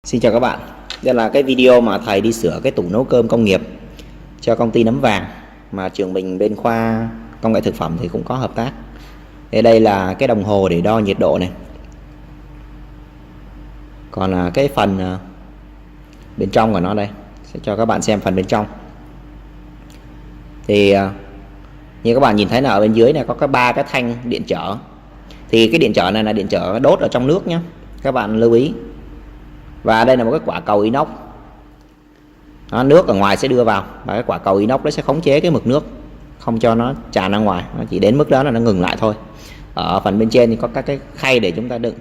Xin chào các bạn. Đây là cái video mà thầy đi sửa cái tủ nấu cơm công nghiệp cho công ty Nấm Vàng mà trường mình bên khoa công nghệ thực phẩm thì cũng có hợp tác. Đây là cái đồng hồ để đo nhiệt độ này. Còn cái phần bên trong của nó đây sẽ cho các bạn xem phần bên trong. Thì như các bạn nhìn thấy là ở bên dưới này có ba cái thanh điện trở. Thì cái điện trở này là điện trở đốt ở trong nước nhé. Các bạn lưu ý. Và đây là một cái quả cầu inox. Nước ở ngoài sẽ đưa vào và cái quả cầu inox nó sẽ khống chế cái mực nước, không cho nó tràn ra ngoài, nó chỉ đến mức đó là nó ngừng lại thôi. Ở phần bên trên thì có các cái khay để chúng ta đựng.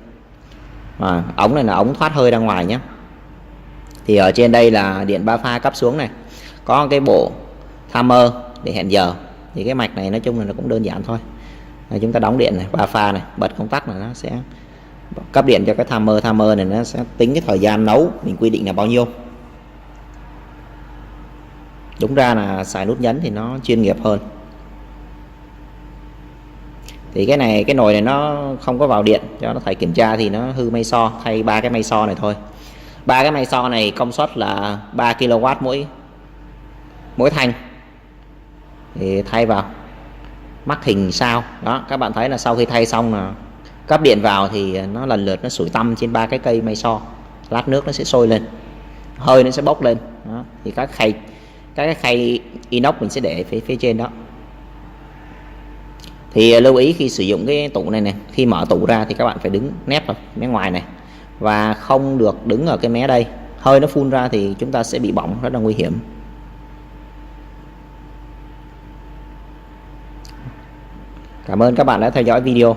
Ống này là ống thoát hơi ra ngoài nhé. Thì ở trên đây là điện 3 pha cấp xuống này, có cái bộ timer để hẹn giờ. Thì cái mạch này nói chung là nó cũng đơn giản thôi. Chúng ta đóng điện này, 3 pha này, bật công tắc là nó sẽ cấp điện cho cái timer này, nó sẽ tính cái thời gian nấu mình quy định là bao nhiêu. Đúng ra là xài nút nhấn thì nó chuyên nghiệp hơn. Thì cái nồi này nó không có vào điện, cho nó thầy kiểm tra thì nó hư may so, thay 3 cái may so này thôi. 3 cái may so này công suất là 3 kW mỗi thanh. Thì thay vào mắc hình sao đó, các bạn thấy là sau khi thay xong là cấp điện vào thì nó lần lượt nó sủi tăm trên 3 cái cây may so. Lát nước nó sẽ sôi lên, hơi nó sẽ bốc lên đó. Thì các cái khay inox mình sẽ để phía trên đó. Thì lưu ý khi sử dụng cái tủ này nè, khi mở tủ ra thì các bạn phải đứng nép vào mé ngoài này và không được đứng ở cái mé đây. Hơi nó phun ra thì chúng ta sẽ bị bỏng, rất là nguy hiểm. Cảm ơn các bạn đã theo dõi video.